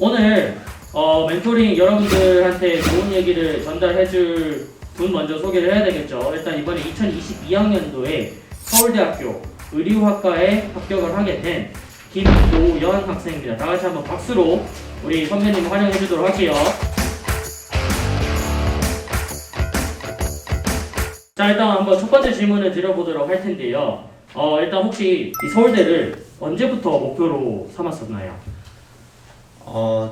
오늘 멘토링 여러분들한테 좋은 얘기를 전달해줄 분 먼저 소개를 해야 되겠죠. 일단 이번에 2022학년도에 서울대학교 의류학과에 합격을 하게 된 김도연 학생입니다. 다 같이 한번 박수로 우리 선배님 환영해 주도록 할게요. 자, 일단 한번 첫 번째 질문을 드려보도록 할 텐데요. 일단 혹시 이 서울대를 언제부터 목표로 삼았었나요?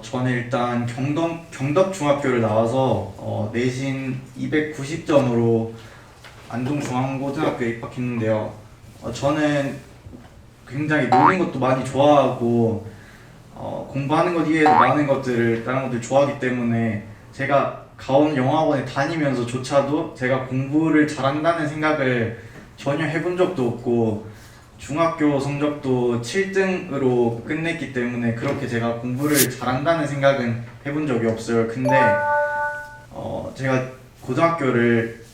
저는 일단 경덕중학교를 나와서 내신 290점으로 안동중앙고등학교에 입학했는데요. 저는 굉장히 노는 것도 많이 좋아하고 공부하는 것 이외에도 많은 것들을 다른 것들 좋아하기 때문에 제가 가온영어학원에 다니면서조차도 제가 공부를 잘한다는 생각을 전혀 해본 적도 없고 중학교 성적도 7등으로 끝냈기 때문에 그렇게 제가 공부를 잘한다는 생각은 해본 적이 없어요. 근데 제가 고등학교를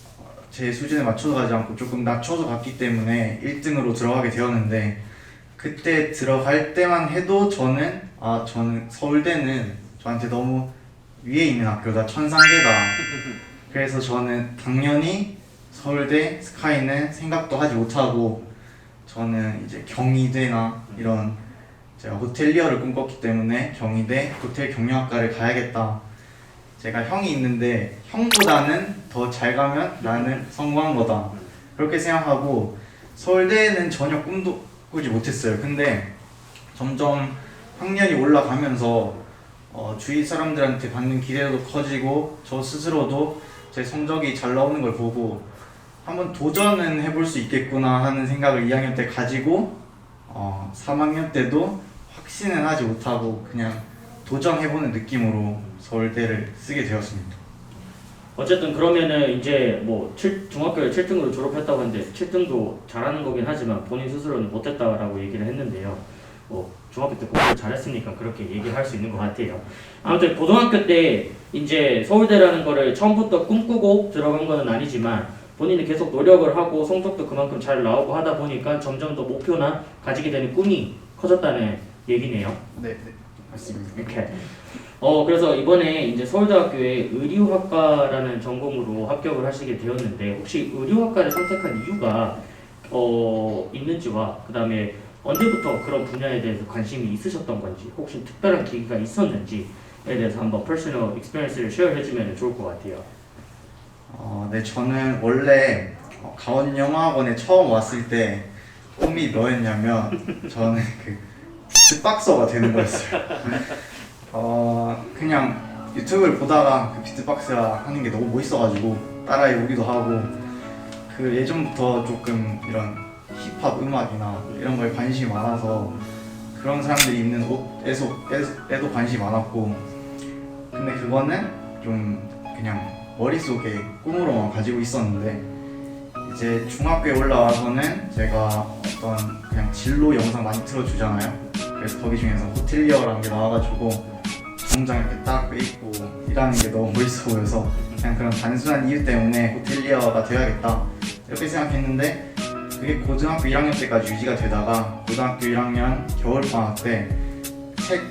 제 수준에 맞춰서 가지 않고 조금 낮춰서 갔기 때문에 1등으로 들어가게 되었는데 그때 들어갈 때만 해도 저는 서울대는 저한테 너무 위에 있는 학교다, 천상계다. 그래서 저는 당연히 서울대 스카이는 생각도 하지 못하고 저는 이제 경희대나 이런 제가 호텔리어를 꿈꿨기 때문에 경희대 호텔 경영학과를 가야겠다. 제가 형이 있는데 형보다는 더 잘 가면 나는 성공한 거다. 그렇게 생각하고 서울대는 전혀 꿈도 꾸지 못했어요. 근데 점점 학년이 올라가면서 주위 사람들한테 받는 기대도 커지고 저 스스로도 제 성적이 잘 나오는 걸 보고 한번 도전은 해볼 수 있겠구나 하는 생각을 2학년 때 가지고 3학년 때도 확신은 하지 못하고 그냥 도전해보는 느낌으로 서울대를 쓰게 되었습니다. 어쨌든 그러면은 이제 뭐 중학교를 7등으로 졸업했다고 했는데 7등도 잘하는 거긴 하지만 본인 스스로는 못했다라고 얘기를 했는데요. 뭐 중학교 때 공부를 잘했으니까 그렇게 얘기를 할 수 있는 것 같아요. 아무튼 고등학교 때 이제 서울대라는 거를 처음부터 꿈꾸고 들어간 거는 아니지만 본인이 계속 노력을 하고 성적도 그만큼 잘 나오고 하다 보니까 점점 더 목표나 가지게 되는 꿈이 커졌다는 얘기네요. 네, 맞습니다. 이렇게. 그래서 이번에 이제 서울대학교에 의류학과라는 전공으로 합격을 하시게 되었는데 혹시 의류학과를 선택한 이유가 있는지와 그 다음에 언제부터 그런 분야에 대해서 관심이 있으셨던 건지 혹시 특별한 계기가 있었는지에 대해서 한번 퍼스널 익스피리언스를 쉐어해 주면 좋을 것 같아요. 네, 저는 원래 가온영어학원에 처음 왔을 때 꿈이 뭐였냐면 저는 그 비트박서가 되는 거였어요. 그냥 유튜브를 보다가 그 비트박스 하는 게 너무 멋있어가지고 따라해보기도 하고 그 예전부터 조금 이런 힙합 음악이나 이런 거에 관심이 많아서 그런 사람들이 입는 옷에도 관심이 많았고 근데 그거는 좀 그냥 머릿속에 꿈으로만 가지고 있었는데 이제 중학교에 올라와서는 제가 어떤 그냥 진로 영상 많이 틀어주잖아요. 그래서 거기 중에서 호텔리어라는 게 나와가지고 정장 이렇게 딱 빼입고 일하는 게 너무 멋있어 보여서 그냥 그런 단순한 이유 때문에 호텔리어가 되어야겠다 이렇게 생각했는데 그게 고등학교 1학년 때까지 유지가 되다가 고등학교 1학년 겨울방학 때 책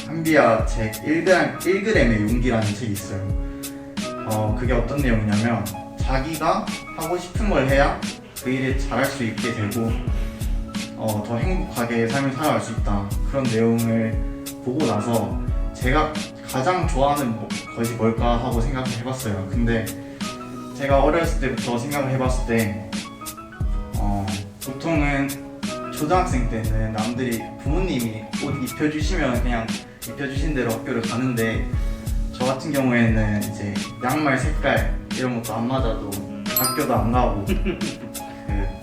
한비아 책 1g의 용기라는 책이 있어요. 그게 어떤 내용이냐면 자기가 하고 싶은 걸 해야 그 일에 잘할 수 있게 되고 더 행복하게 삶을 살아갈 수 있다. 그런 내용을 보고 나서 제가 가장 좋아하는 것이 뭘까 하고 생각을 해봤어요. 근데 제가 어렸을 때부터 생각을 해봤을 때 보통은 초등학생 때는 남들이 부모님이 옷 입혀주시면 그냥 입혀주신 대로 학교를 가는데 저 같은 경우에는 이제 양말 색깔 이런 것도 안 맞아도 학교도 안 가고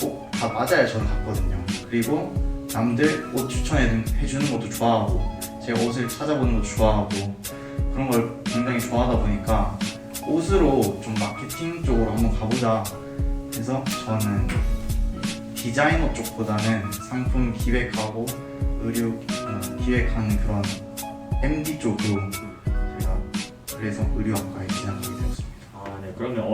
꼭 다 맞아야 저는 갔거든요. 그리고 남들 옷 추천해주는 것도 좋아하고 제가 옷을 찾아보는 것도 좋아하고 그런 걸 굉장히 좋아하다 보니까 옷으로 좀 마케팅 쪽으로 한번 가보자 해서 저는 디자이너 쪽보다는 상품 기획하고 의류 기획하는 그런 MD 쪽으로 제가 그래서 의류학과에 진학하게 되었습니다. 네. 그러면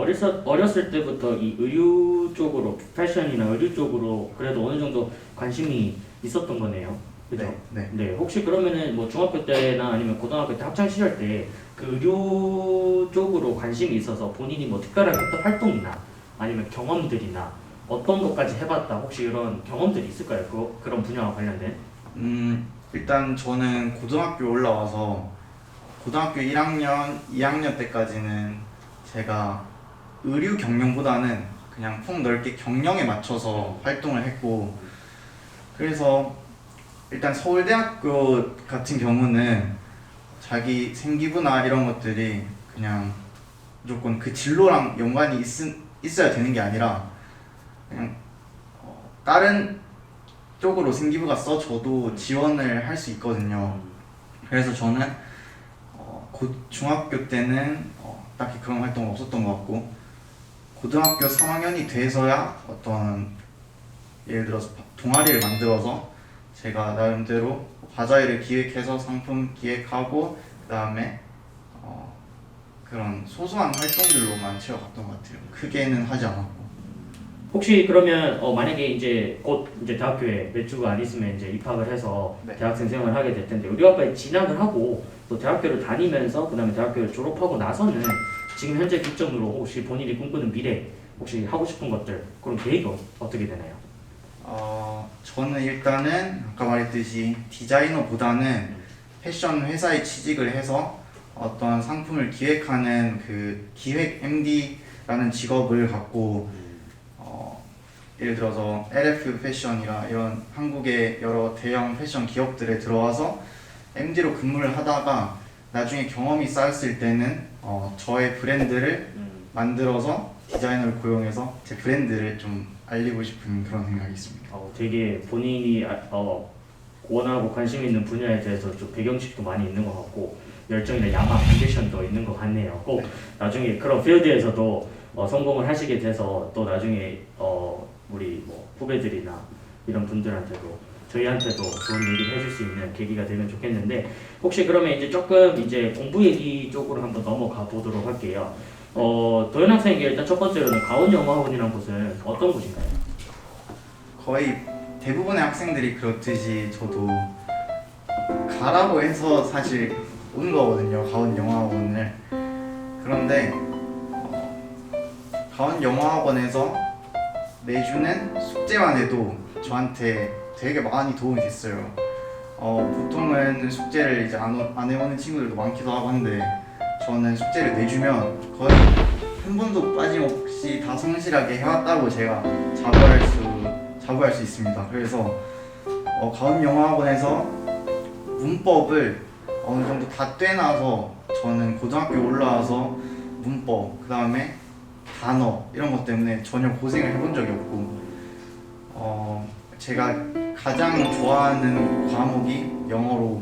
어렸을 때부터 이 의류 쪽으로, 패션이나 의류 쪽으로 그래도 어느 정도 관심이 있었던 거네요. 그죠? 네. 네, 혹시 그러면은 뭐 중학교 때나 아니면 고등학교 때 학창 시절 때 그 의료 쪽으로 관심이 있어서 본인이 뭐 특별하게 했던 활동이나 아니면 경험들이나 어떤 것까지 해봤다 혹시 이런 경험들이 있을까요? 그런 분야와 관련된? 일단 저는 고등학교 올라와서 고등학교 1학년, 2학년 때까지는 제가 의류 경영보다는 그냥 폭넓게 경영에 맞춰서 활동을 했고, 그래서 일단 서울대학교 같은 경우는 자기 생기부나 이런 것들이 그냥 무조건 그 진로랑 연관이 있어야 되는 게 아니라 그냥 다른 쪽으로 생기부가 써져도 지원을 할 수 있거든요. 그래서 저는 중학교 때는 딱히 그런 활동은 없었던 것 같고, 고등학교 3학년이 돼서야 어떤 예를 들어서 동아리를 만들어서 제가 나름대로 바자회를 기획해서 상품 기획하고 그 다음에 그런 소소한 활동들로만 채워갔던 것 같아요. 크게는 하지 않았고. 혹시 그러면 만약에 이제 곧 이제 대학교에 몇 주가 안 있으면 이제 입학을 해서 네. 대학생 생활을 하게 될 텐데 의료학과에 진학을 하고 또 대학교를 다니면서 그다음에 대학교를 졸업하고 나서는 지금 현재 기점으로 혹시 본인이 꿈꾸는 미래 혹시 하고 싶은 것들 그런 계획이 어떻게 되나요? 저는 일단은 아까 말했듯이 디자이너보다는 패션 회사에 취직을 해서 어떤 상품을 기획하는 그 기획 MD라는 직업을 갖고 예를 들어서 LF 패션이라 이런 한국의 여러 대형 패션 기업들에 들어와서 MD로 근무를 하다가 나중에 경험이 쌓였을 때는 저의 브랜드를 만들어서 디자이너를 고용해서 제 브랜드를 좀 알리고 싶은 그런 생각이 있습니다. 되게 본인이 원하고 관심 있는 분야에 대해서 좀 배경식도 많이 있는 것 같고 열정이나 야망, 앰비션도 있는 것 같네요. 꼭 나중에 그런 필드에서도 성공을 하시게 돼서 또 나중에 우리 뭐 후배들이나 이런 분들한테도 저희한테도 좋은 얘기를 해줄 수 있는 계기가 되면 좋겠는데 혹시 그러면 이제 조금 이제 공부 얘기 쪽으로 한번 넘어가 보도록 할게요. 도현 학생에게 일단 첫 번째로는 가온영어학원이라는 곳은 어떤 곳인가요? 거의 대부분의 학생들이 그렇듯이 저도 가라고 해서 사실 온 거거든요. 가온영어학원을. 그런데 가온영어학원에서 내주는 숙제만 해도 저한테 되게 많이 도움이 됐어요. 보통은 숙제를 이제 안 해오는 친구들도 많기도 하고 한데 저는 숙제를 내주면 거의 한 번도 빠짐없이 다 성실하게 해왔다고 제가 자부할 수 있습니다. 그래서 가온영어학원에서 문법을 어느 정도 다 떼놔서 저는 고등학교 올라와서 문법, 그 다음에 단어 이런 것 때문에 전혀 고생을 해본 적이 없고 제가 가장 좋아하는 과목이 영어로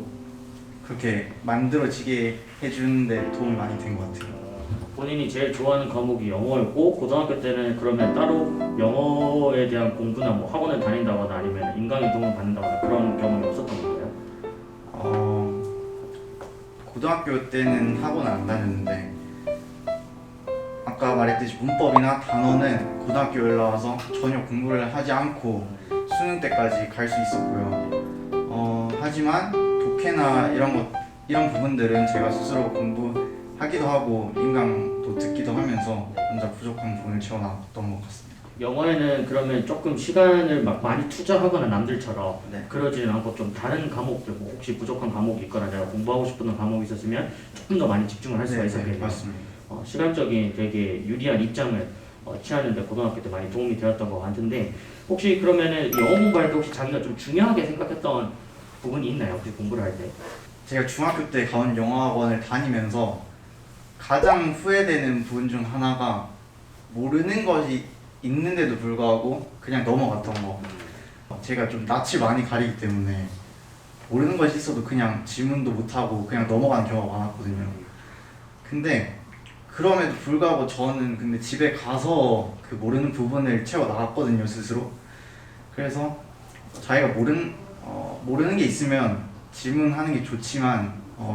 그렇게 만들어지게 해주는데 도움이 많이 된 것 같아요. 본인이 제일 좋아하는 과목이 영어였고 고등학교 때는 그러면 따로 영어에 대한 공부나 뭐 학원을 다닌다거나 아니면 인강의 도움을 받는다거나 그런 경험이 없었던 건가요? 고등학교 때는 학원 안 다녔는데 아까 말했듯이 문법이나 단어는 고등학교에 올라와서 전혀 공부를 하지 않고 수능 때까지 갈 수 있었고요. 하지만 독해나 이런 부분들은 제가 스스로 공부하기도 하고 인강도 듣기도 하면서 혼자 부족한 부분을 채워나갔던 것 같습니다. 영어에는 그러면 조금 시간을 막 많이 투자하거나 남들처럼 네. 그러지는 않고 좀 다른 과목들 뭐 혹시 부족한 과목이 있거나 내가 공부하고 싶은 과목이 있었으면 조금 더 많이 집중을 할 수가 있었겠네요. 맞습니다. 시간적인 되게 유리한 입장을 취하는데 고등학교 때 많이 도움이 되었던 것 같은데 혹시 그러면은 영어 공부할 때 혹시 자기가 좀 중요하게 생각했던 부분이 있나요? 혹시 공부를 할 때? 제가 중학교 때 가온 영어학원을 다니면서 가장 후회되는 부분 중 하나가 모르는 것이 있는데도 불구하고 그냥 넘어갔던 거. 제가 좀 낯을 많이 가리기 때문에 모르는 것이 있어도 그냥 질문도 못하고 그냥 넘어가는 경우가 많았거든요. 근데 그럼에도 불구하고 저는 근데 집에 가서 그 모르는 부분을 채워 나갔거든요, 스스로. 그래서 자기가 모르는 게 있으면 질문하는 게 좋지만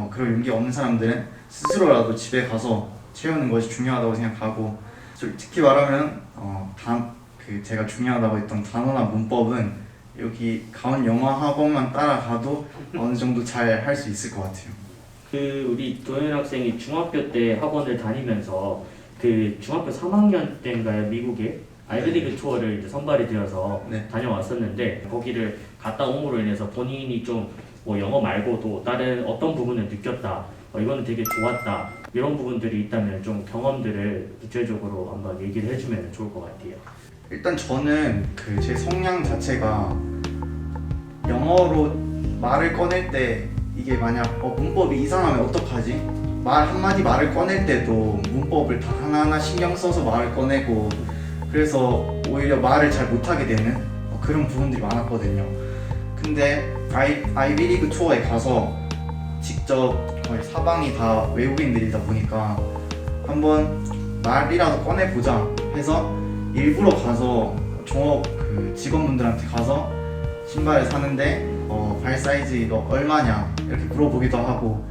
그런 용기 없는 사람들은 스스로라도 집에 가서 채우는 것이 중요하다고 생각하고, 솔직히 말하면 제가 중요하다고 했던 단어나 문법은 여기 가온 영어 학원만 따라가도 어느 정도 잘 할 수 있을 것 같아요. 그 우리 도현 학생이 중학교 때 학원을 다니면서 그 중학교 3학년 때인가요? 미국에 아이비리그 투어를 이제 선발이 되어서 네. 다녀왔었는데 거기를 갔다 옴으로 인해서 본인이 좀 뭐 영어 말고도 다른 어떤 부분을 느꼈다. 이거는 되게 좋았다. 이런 부분들이 있다면 좀 경험들을 구체적으로 한번 얘기를 해주면 좋을 것 같아요. 일단 저는 그 제 성향 자체가 영어로 말을 꺼낼 때 이게 만약 문법이 이상하면 어떡하지? 말 한마디 말을 꺼낼 때도 문법을 다 하나하나 신경 써서 말을 꺼내고 그래서 오히려 말을 잘 못하게 되는 그런 부분들이 많았거든요. 근데 아이비리그 투어에 가서 직접 거의 사방이 다 외국인들이다 보니까 한번 말이라도 꺼내보자 해서 일부러 가서 종업 그 직원분들한테 가서 신발을 사는데 발 사이즈가 얼마냐 이렇게 물어보기도 하고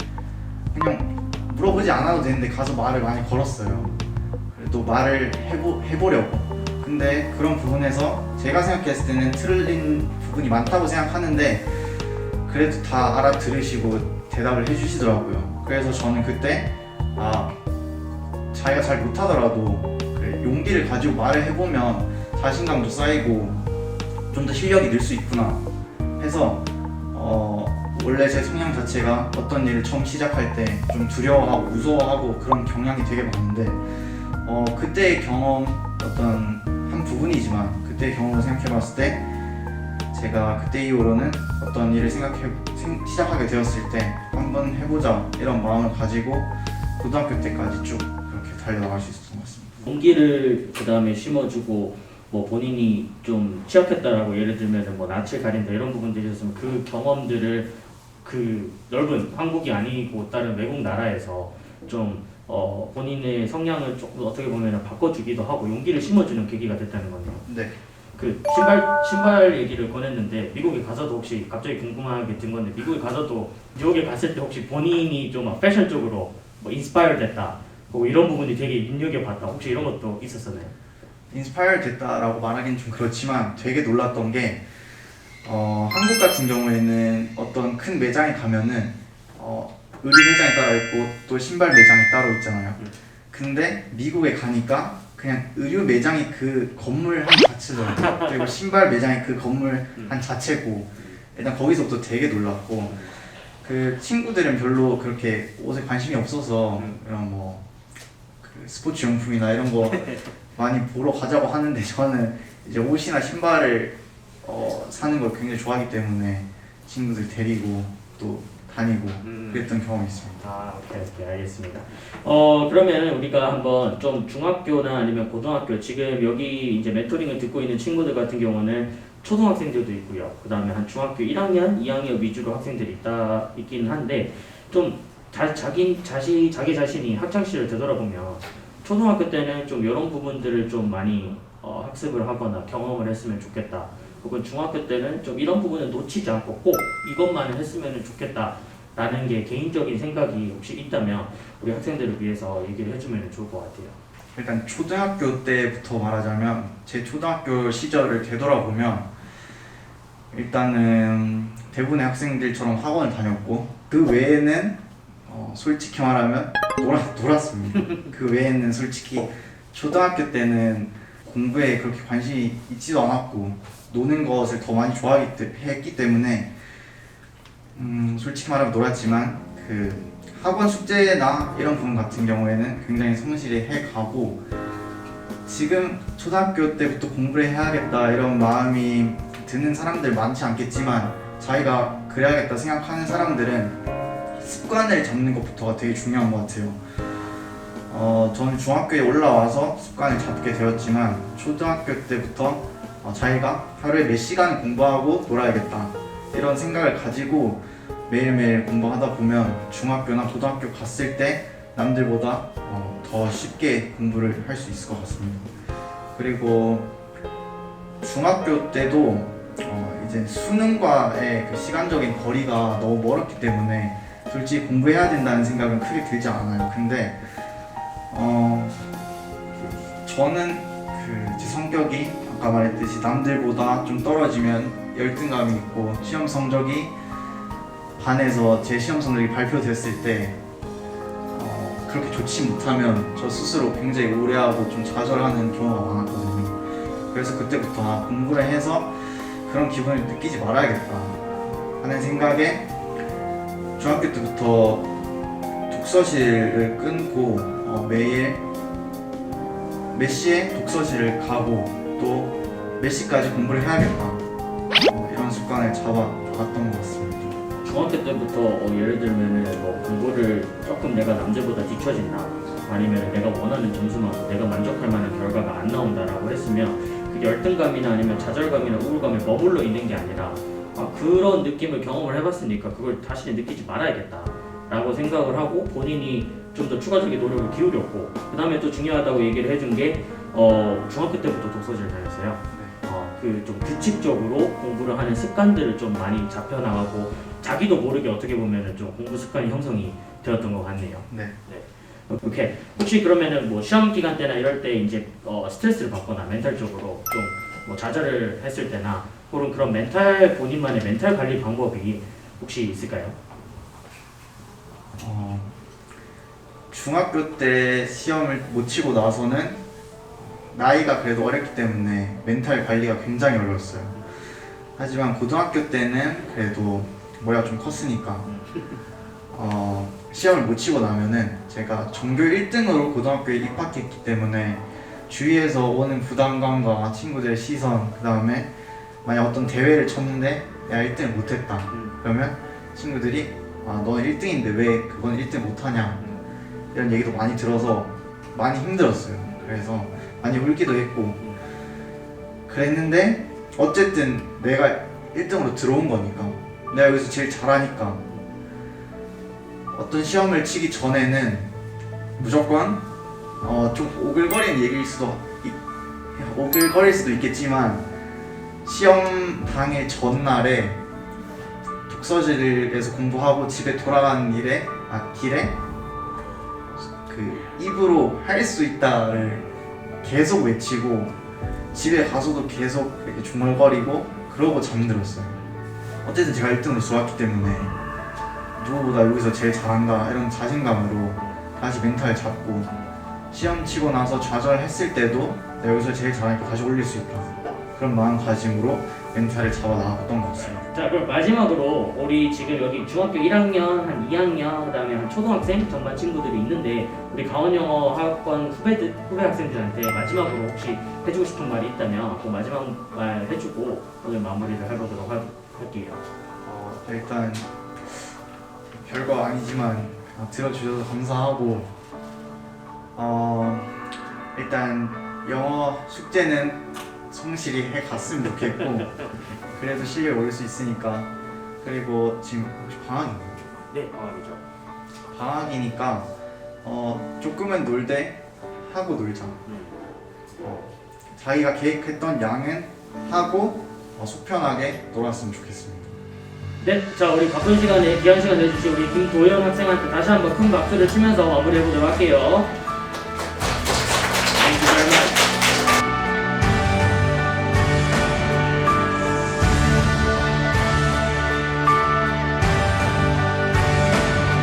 그냥 물어보지 않아도 되는데 가서 말을 많이 걸었어요. 그래도 말을 해보려고. 근데 그런 부분에서 제가 생각했을 때는 틀린 부분이 많다고 생각하는데 그래도 다 알아들으시고 대답을 해주시더라고요. 그래서 저는 그때 자기가 잘 못하더라도 그래, 용기를 가지고 말을 해보면 자신감도 쌓이고 좀 더 실력이 늘 수 있구나 해서 원래 제 성향 자체가 어떤 일을 처음 시작할 때 좀 두려워하고 무서워하고 그런 경향이 되게 많은데 그때의 경험 어떤 한 부분이지만 그때의 경험을 생각해봤을 때 제가 그때 이후로는 어떤 일을 시작하게 되었을 때 한번 해보자 이런 마음을 가지고 고등학교 때까지 쭉 그렇게 달려나갈 수 있었던 것 같습니다. 동기를 그 다음에 심어주고 뭐 본인이 좀 취약했다라고 예를 들면 뭐 낯을 가린다 이런 부분들이 있었으면 그 경험들을 그 넓은 한국이 아니고 다른 외국 나라에서 좀 본인의 성향을 조금 어떻게 보면 바꿔주기도 하고 용기를 심어주는 계기가 됐다는 거네요. 네. 그 신발 얘기를 꺼냈는데 미국에 가서도 혹시 갑자기 궁금하게 든 건데 미국에 가서도 뉴욕에 갔을 때 혹시 본인이 좀 패션 쪽으로 뭐 인스파이어 됐다 뭐 이런 부분이 되게 눈여겨봤다 혹시 이런 것도 있었었나요? 인스파이어 됐다라고 말하기는 좀 그렇지만 되게 놀랐던 게 한국 같은 경우에는 어떤 큰 매장에 가면은 의류 매장이 따로 있고 또 신발 매장이 따로 있잖아요. 근데 미국에 가니까 그냥 의류 매장이 그 건물 한 자체더라고요. 그리고 신발 매장이 그 건물 한 자체고 일단 거기서부터 되게 놀랐고 그 친구들은 별로 그렇게 옷에 관심이 없어서 이런 그 스포츠 용품이나 이런 거 많이 보러 가자고 하는데 저는 이제 옷이나 신발을 사는 걸 굉장히 좋아하기 때문에 친구들 데리고 또 다니고 그랬던 경험이 있습니다. 오케이, 알겠습니다. 그러면 우리가 한번 좀 중학교나 아니면 고등학교 지금 여기 이제 멘토링을 듣고 있는 친구들 같은 경우는 초등학생들도 있고요. 그 다음에 한 중학교 1학년, 2학년 위주로 학생들이 있긴 한데 좀 자기 자신이 학창 시절을 되돌아보면 초등학교 때는 좀 이런 부분들을 좀 많이 학습을 하거나 경험을 했으면 좋겠다. 혹은 중학교 때는 좀 이런 부분을 놓치지 않고 꼭 이것만을 했으면 좋겠다. 라는 게 개인적인 생각이 혹시 있다면 우리 학생들을 위해서 얘기를 해주면 좋을 것 같아요. 일단 초등학교 때부터 말하자면 제 초등학교 시절을 되돌아보면 일단은 대부분의 학생들처럼 학원을 다녔고 그 외에는 솔직히 말하면 놀았습니다. 그 외에는 솔직히 초등학교 때는 공부에 그렇게 관심이 있지도 않았고 노는 것을 더 많이 좋아했기 때문에 솔직히 말하면 놀았지만 그 학원 숙제나 이런 부분 같은 경우에는 굉장히 성실히 해가고 지금 초등학교 때부터 공부를 해야겠다 이런 마음이 드는 사람들 많지 않겠지만 자기가 그래야겠다 생각하는 사람들은 습관을 잡는 것부터가 되게 중요한 것 같아요. 저는 중학교에 올라와서 습관을 잡게 되었지만 초등학교 때부터 자기가 하루에 몇 시간 공부하고 놀아야겠다 이런 생각을 가지고 매일매일 공부하다 보면 중학교나 고등학교 갔을 때 남들보다 더 쉽게 공부를 할 수 있을 것 같습니다. 그리고 중학교 때도 이제 수능과의 그 시간적인 거리가 너무 멀었기 때문에 솔직히 공부해야 된다는 생각은 크게 들지 않아요. 근데 저는 제 성격이 아까 말했듯이 남들보다 좀 떨어지면 열등감이 있고 시험 성적이 반에서 제 시험 성적이 발표됐을 때 그렇게 좋지 못하면 저 스스로 굉장히 우려하고 좀 좌절하는 경우가 많았거든요. 그래서 그때부터 공부를 해서 그런 기분을 느끼지 말아야겠다 하는 생각에 중학교 때부터 독서실을 끊고 매일 몇 시에 독서실을 가고 또 몇 시까지 공부를 해야겠다 이런 습관을 잡아왔던 것 같습니다. 중학교 때부터 예를 들면은 뭐 공부를 조금 내가 남들보다 뒤처진다 아니면 내가 원하는 점수만 내가 만족할 만한 결과가 안 나온다라고 했으면 그 열등감이나 아니면 좌절감이나 우울감에 머물러 있는 게 아니라 그런 느낌을 경험을 해봤으니까 그걸 다시 느끼지 말아야겠다 라고 생각을 하고 본인이 좀 더 추가적인 노력을 기울였고 그 다음에 또 중요하다고 얘기를 해준 게 중학교 때부터 독서실 다녔어요. 그 좀 규칙적으로 공부를 하는 습관들을 좀 많이 잡혀나가고 자기도 모르게 어떻게 보면은 좀 공부 습관이 형성이 되었던 것 같네요. 네. 오케이. 혹시 그러면은 뭐 시험 기간 때나 이럴 때 이제 스트레스를 받거나 멘탈적으로 좀 뭐 좌절을 했을 때나 그런 본인만의 멘탈 관리 방법이 혹시 있을까요? 중학교 때 시험을 못 치고 나서는 나이가 그래도 어렸기 때문에 멘탈 관리가 굉장히 어려웠어요. 하지만 고등학교 때는 그래도 머리가 좀 컸으니까 시험을 못 치고 나면은 제가 전교 1등으로 고등학교에 입학했기 때문에 주위에서 오는 부담감과 친구들의 시선 그 다음에 만약 어떤 대회를 쳤는데 내가 1등을 못했다 그러면 친구들이 너는 1등인데 왜 그건 1등 못하냐 이런 얘기도 많이 들어서 많이 힘들었어요. 그래서 많이 울기도 했고 그랬는데 어쨌든 내가 1등으로 들어온 거니까 내가 여기서 제일 잘하니까 어떤 시험을 치기 전에는 무조건 좀 오글거릴 수도 있겠지만 시험 당일 전날에 독서실에서 공부하고 집에 돌아가는 길에 그 입으로 할 수 있다를 계속 외치고 집에 가서도 계속 이렇게 중얼거리고 그러고 잠들었어요. 어쨌든 제가 1등으로 들어왔기 때문에 누구보다 여기서 제일 잘한다 이런 자신감으로 다시 멘탈 잡고 시험 치고 나서 좌절했을 때도 내가 여기서 제일 잘하니까 다시 올릴 수 있다 그런 마음가짐으로 멘탈을 잡아 나갔던 것 같습니다. 자, 그럼 마지막으로 우리 지금 여기 중학교 1학년, 한 2학년, 그다음에 한 초등학생 전반 친구들이 있는데 우리 강원영어 학번 후배 학생들한테 마지막으로 혹시 해주고 싶은 말이 있다면 그 마지막 말 해주고 오늘 마무리를 해보도록 할게요. 일단 별거 아니지만 들어주셔서 감사하고 일단 영어 숙제는 성실히 해갔으면 좋겠고 그래도 실력 올릴 수 있으니까 그리고 지금 혹시 방학인가요? 네, 방학이죠. 방학이니까 조금은 놀되 하고 놀자. 자기가 계획했던 양은 하고 속 편하게 놀았으면 좋겠습니다. 네, 자 우리 바쁜 시간에 귀한 시간 내주신 우리 김도현 학생한테 다시 한번 큰 박수를 치면서 마무리해보도록 할게요.